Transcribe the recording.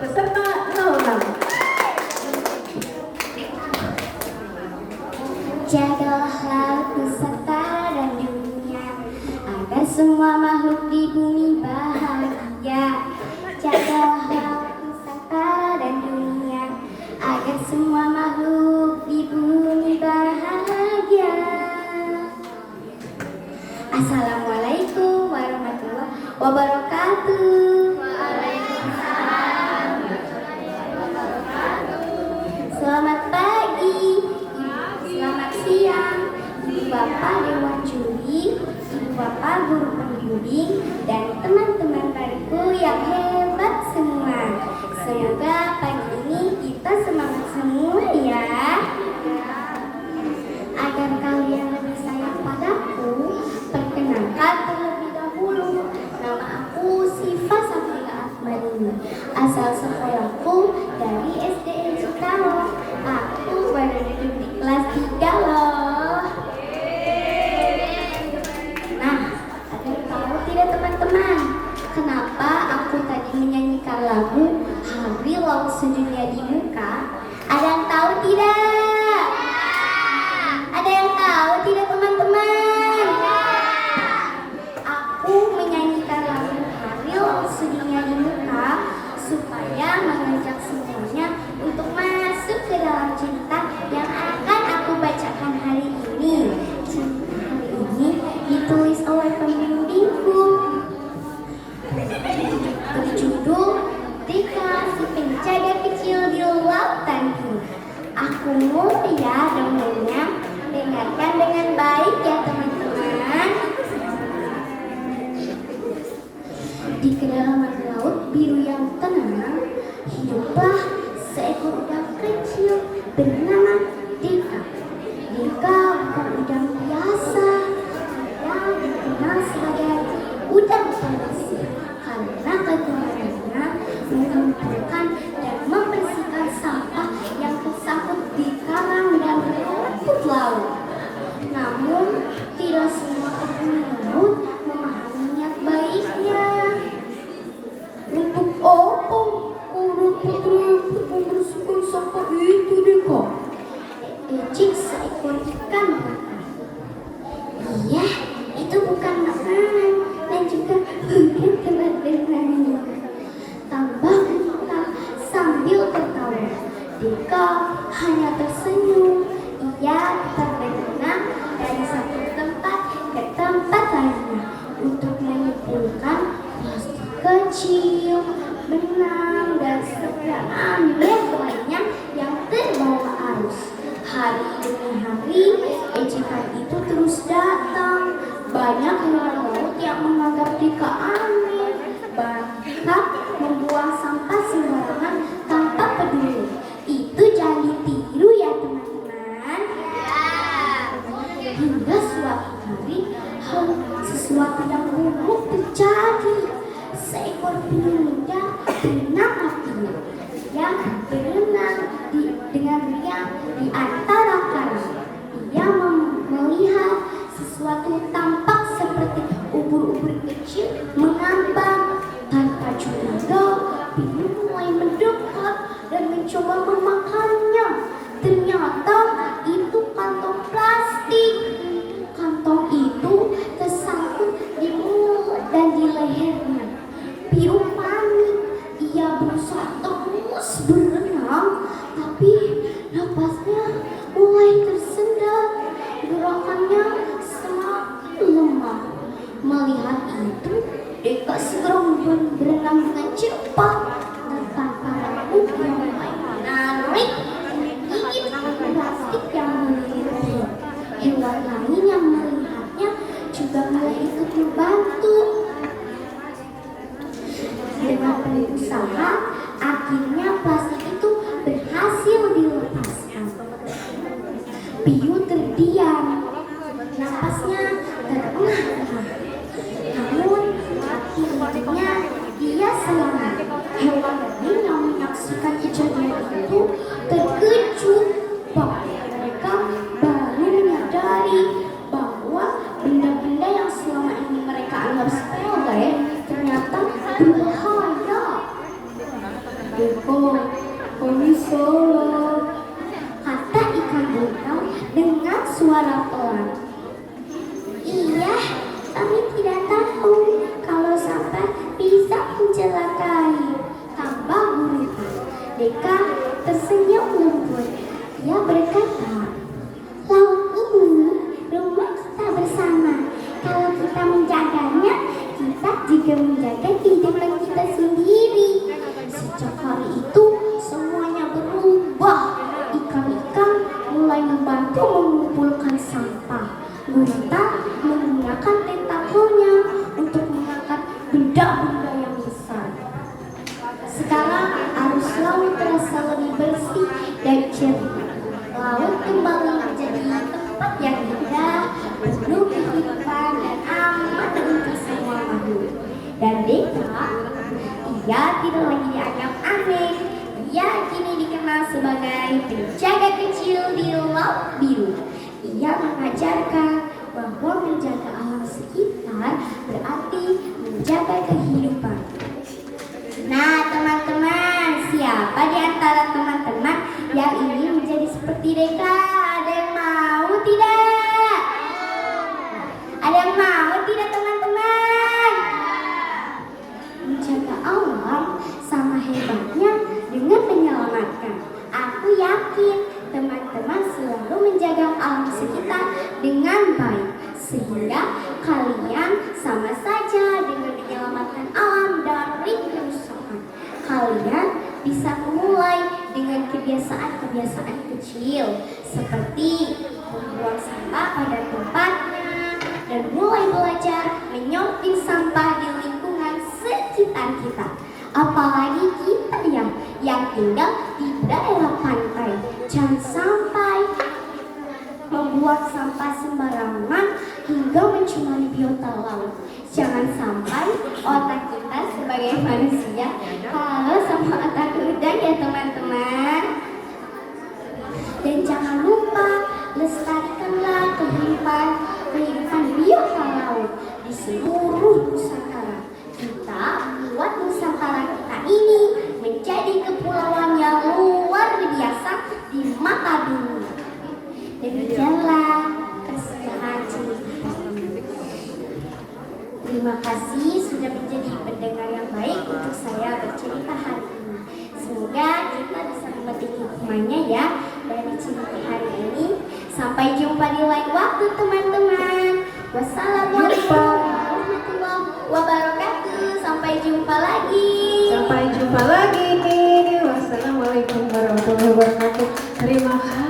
beserta Nolan. Jagalah laut, beserta dan dunia, agar semua makhluk di bumi bahagia. Jagalah laut, beserta dan dunia, agar semua makhluk di bumi bahagia. Assalamualaikum warahmatullahi wabarakatuh. Selamat pagi, selamat siang, Ibu Bapak Dewan Juri, Ibu Bapak Guru Pembimbing, dan teman-teman baruku yang hebat semua. Semoga pagi ini kita semangat semua ya. Agar kalian lebih sayang padaku, perkenalkan terlebih dahulu, nama aku Siva Safira Akmarini. Asal sekolahku dari SDN Citaro. Aku baru duduk di kelas 3 loh. Nah, ada yang tahu tidak teman-teman, kenapa aku tadi menyanyikan lagu Hari Laut Sedunia di Muka? Ada yang tahu tidak? Ada yang tahu tidak teman-teman? Aku menyanyikan lagu Hari Laut Sedunia di Muka supaya mengajak semuanya untuk masuk ke dalam cerita yang akan aku bacakan hari ini. Cerita hari ini ditulis oleh pembimbingku. Berjudul Tika si penjaga kecil di lautanku. Aku mulai ya dongengnya. Dengarkan dengan baik ya teman-teman. Di kedalaman laut biru yang tenang, hiduplah seekor udang kecil bernama Dika. Dika bukan udang biasa, dia dikenal sebagai udang panas karena kegunaannya mengumpulkan dan membersihkan sampah yang tersangkut di karang dan rumput laut. Namun tidak semua penghuni laut memahami niat baiknya. Untuk apa rumput-rumput membersihkan sampah itu, Dika? Ejik seekor ikan berkata. Iya, itu bukan makanan dan juga bukan tempat berenang. Tambah Dika sambil tertawa. Dika hanya tersenyum. Ia tetap berenang dari satu tempat ke tempat lainnya untuk mengumpulkan plastik kecil, benang, dan segala anet lainnya yang terbawa arus. Hari demi hari, ejekan itu terus datang. Banyak hewan laut yang menganggap Dika aneh, bahkan membuang sampah sembarangan tanpa peduli. Itu jangan ditiru ya teman-teman. Hingga suatu hari, sesuatu yang buruk terjadi. Seekor penyu muda bernama Tio yang berenang dengan riang di antara karang. Ia melihat sesuatu tampak seperti ubur-ubur kecil mengambang. Tanpa curiga, penyu mulai mendekat dan mencoba memakannya. Ternyata itu kantong plastik. Kantong itu tersangkut di mulut dan di lehernya. Pio panik. Ia berusaha terus berenang, tapi napasnya mulai tersendat. Gerakannya semakin lemah. Melihat itu, Dika segera berenang dengan cepat dan tanpa ragu ia mulai menarik gigit plastik yang melilit. Hewan lain yang melihatnya juga mulai ikut membantu. Dengan penuh usaha, akhirnya plastik itu berhasil dilepaskan. Pio terdiam, napasnya terengah-engah. Namun akhirnya dia selamat. Hewan lain yang menyaksikan kejadian itu terkejut bahwa mereka baru menyadari bahwa benda-benda yang selama ini mereka anggap sepele ternyata berbahaya. Deko, kami solo. Kata ikan buntal dengan suara pelan. Iya, kami tidak tahu kalau sampah bisa mencelakai, tambah gurita. Deka tersenyum lembut. Dia berkata, laut ini rumah kita bersama. Kalau kita menjaganya, kita juga menjaga kehidupan kita sendiri. Sejak hari itu, semuanya berubah. Ikan-ikan mulai membantu mengumpulkan sampah. Gurita menggunakan tentakelnya untuk mengangkat benda-benda yang besar. Sekarang arus laut terasa lebih bersih dan jernih. Laut kembali menjadi tempat yang indah, penuh kehidupan dan aman untuk semua makhluk. Dan Deka, ia tidak lagi dianggap aneh. Ia kini dikenal sebagai penjaga kecil di Laut Biru. Ia mengajarkan bahwa menjaga alam sekitar berarti menjaga kehidupan. Nah, teman-teman, siapa di antara teman-teman yang ingin menjadi seperti Deka? Ada yang mau tidak? Ada yang mau tidak, teman-teman? Menjaga alam sama hebatnya dengan menyelamatkan. Aku yakin teman-teman selalu menjaga alam sekitar dengan baik, sehingga kalian sama saja dengan menyelamatkan alam dari kerusakan. Kalian bisa memulai dengan kebiasaan-kebiasaan kecil seperti membuang sampah pada tempatnya dan mulai belajar menyortir sampah di lingkungan sekitar kita. Apalagi kita yang tinggal di daerah pantai. Jangan sampai membuang sampah sembarangan hingga mencemari biota laut. Jangan sampai otak kita sebagai manusia kalah sama otak udang ya teman-teman. Dan jangan lupa lestarikanlah kehidupan biota laut di seluruh Nusantara. Kita buat Nusantara kita ini menjadi kepulauan yang luar biasa di mata dunia. Demikianlah kesediaan cerita. Terima kasih sudah menjadi pendengar yang baik untuk saya bercerita hari ini. Semoga kita bisa memetik hikmahnya ya dari cerita hari ini. Sampai jumpa di lain waktu teman-teman. Wassalamualaikum warahmatullahi wabarakatuh. Sampai jumpa lagi. Sampai jumpa lagi. Wassalamualaikum warahmatullahi wabarakatuh. Terima kasih.